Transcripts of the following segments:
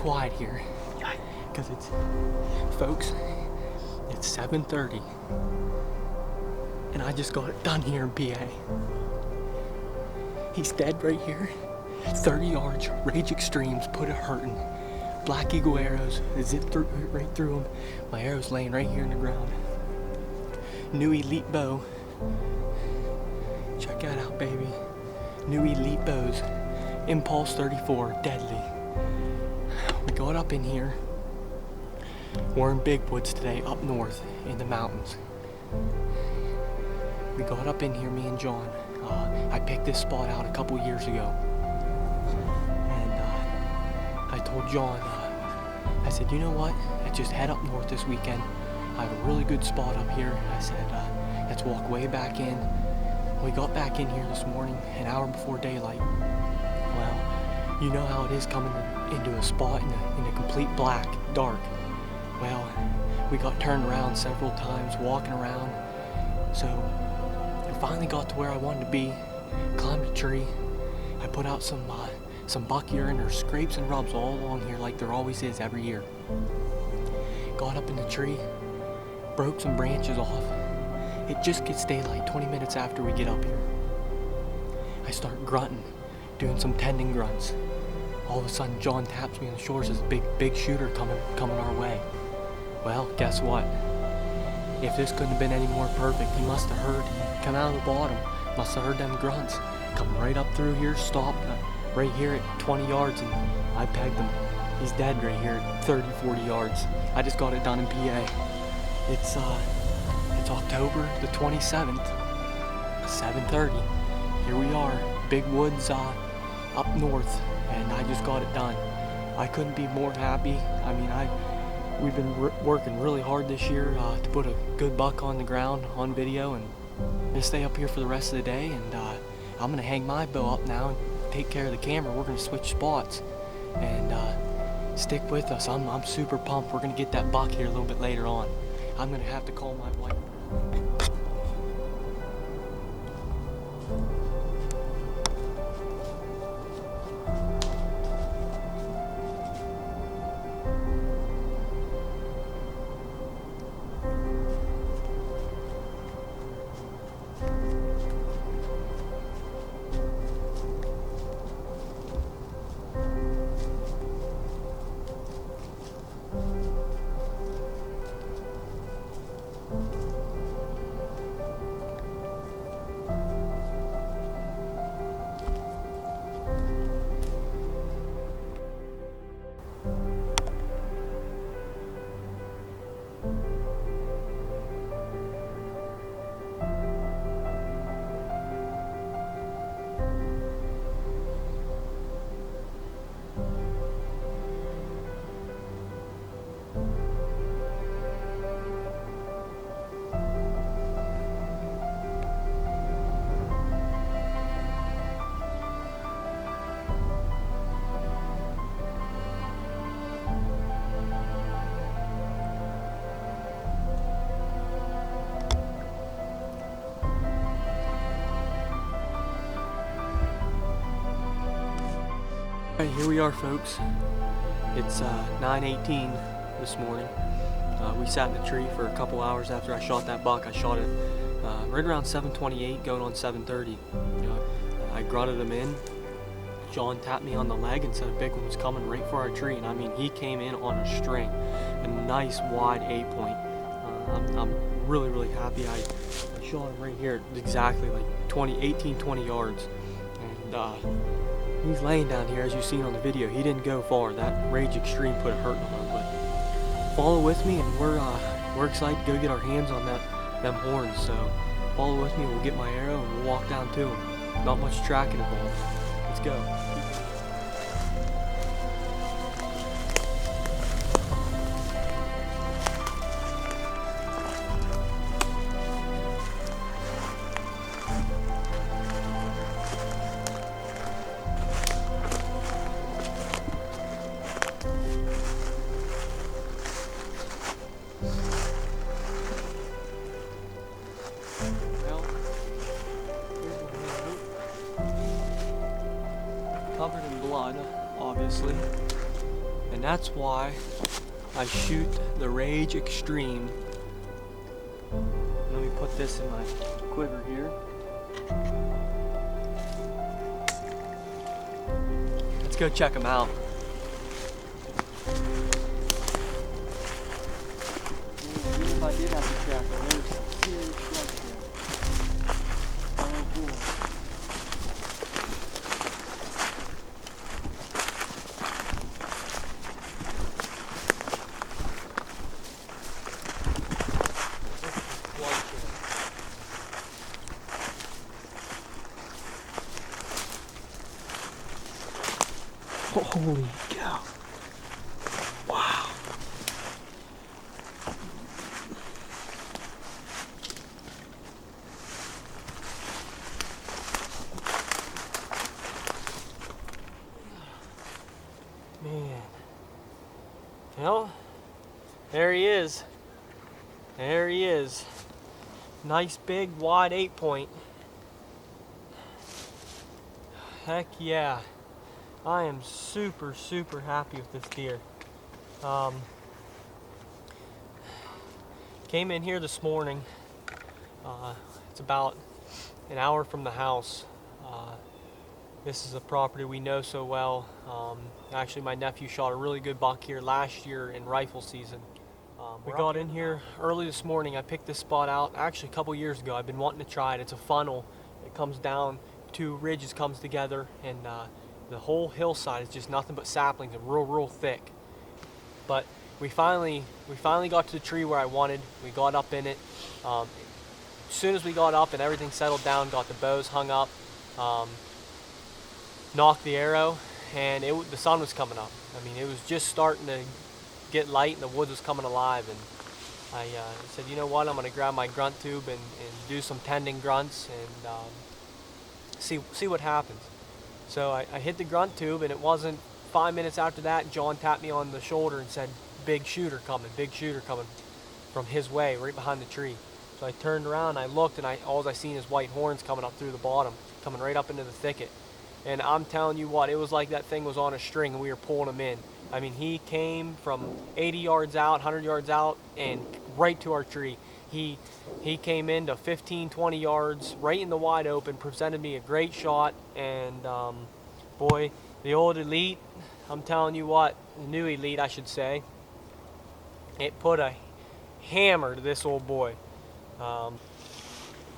quiet here because it's, folks, it's 7:30 and I just got it done here in PA. He's dead right here. 30 yards, Rage Extremes, put it hurting. Black Eagle arrows, zipped right through him. My arrow's laying right here in the ground. New Elite bow. Check that out, baby. New Elite bows. Impulse 34, deadly. We got up in here. We're in Big Woods today, up north in the mountains. We got up in here, me and John. I picked this spot out a couple years ago. And I told John, I said, you know what? Let's just head up north this weekend. I have a really good spot up here. I said, let's walk way back in. We got back in here this morning, an hour before daylight. Well, you know how it is coming into a spot in a complete black, dark. Well, we got turned around several times, walking around. So I finally got to where I wanted to be, climbed a tree. I put out some buck urine or scrapes and rubs all along here like there always is every year. Got up in the tree, broke some branches off. It just gets daylight 20 minutes after we get up here. I start grunting, doing some tendon grunts. All of a sudden John taps me on the shoulder, says, big shooter coming our way. Well, guess what? If this couldn't have been any more perfect, he must have heard, he come out of the bottom, must have heard them grunts. Come right up through here, stopped right here at 20 yards, and I pegged him. He's dead right here at 30, 40 yards. I just got it done in PA. It's October the 27th, 7:30. Here we are, Big Woods up north, and I just got it done. I couldn't be more happy. I mean, we've been working really hard this year to put a good buck on the ground on video, and I'm gonna stay up here for the rest of the day, and I'm gonna hang my bow up now and take care of the camera. We're gonna switch spots and stick with us. I'm super pumped. We're gonna get that buck here a little bit later on. I'm gonna have to call my wife. Alright, here we are, folks. It's 9:18 this morning. We sat in the tree for a couple hours after I shot that buck. I shot it right around 7:28, going on 7:30. I grunted him in. John tapped me on the leg and said a big one was coming right for our tree. And I mean, he came in on a string, a nice wide 8-point. I'm really, really happy. I shot him right here at exactly like 18, 20 yards. And he's laying down here, as you've seen on the video. He didn't go far. That Rage Extreme put a hurting on him. But follow with me, and we're excited to go get our hands on them horns. So follow with me. We'll get my arrow and we'll walk down to him. Not much tracking involved. Let's go. Covered in blood, obviously, And that's why I shoot the Rage Extreme. Let me put this in my quiver here. Let's go check them out. Even if I did have to track them, there's some serious slugs there. Oh boy. Holy cow. Wow. Man. Well, there he is. There he is. Nice big wide 8-point. Heck yeah. I am super happy with this deer. Came in here this morning. It's about an hour from the house. This is a property we know so well. Actually, my nephew shot a really good buck here last year in rifle season. We got in here early this morning. I picked this spot out actually a couple years ago. I've been wanting to try it. It's a funnel. It comes down, two ridges comes together, and the whole hillside is just nothing but saplings and real thick. But we finally got to the tree where I wanted. We got up in it. As soon as we got up and everything settled down, got the bows hung up, knocked the arrow, and the sun was coming up. I mean, it was just starting to get light and the woods was coming alive. And I said, you know what, I'm going to grab my grunt tube and do some tending grunts and see what happens. So I hit the grunt tube, and it wasn't 5 minutes after that, John tapped me on the shoulder and said, big shooter coming from his way, right behind the tree. So I turned around, I looked, and all I seen is white horns coming up through the bottom, coming right up into the thicket. And I'm telling you what, it was like that thing was on a string and we were pulling him in. I mean, he came from 80 yards out, 100 yards out, and right to our tree. He came into 15, 20 yards, right in the wide open, presented me a great shot, and boy, the old Elite, I'm telling you what, the new Elite, I should say, it put a hammer to this old boy.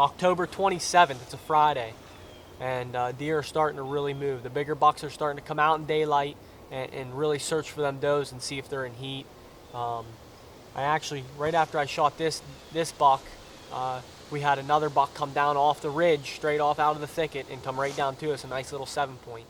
October 27th, it's a Friday, and deer are starting to really move. The bigger bucks are starting to come out in daylight and really search for them does and see if they're in heat. I actually, right after I shot this buck, we had another buck come down off the ridge, straight off out of the thicket, and come right down to us, a nice little 7-point.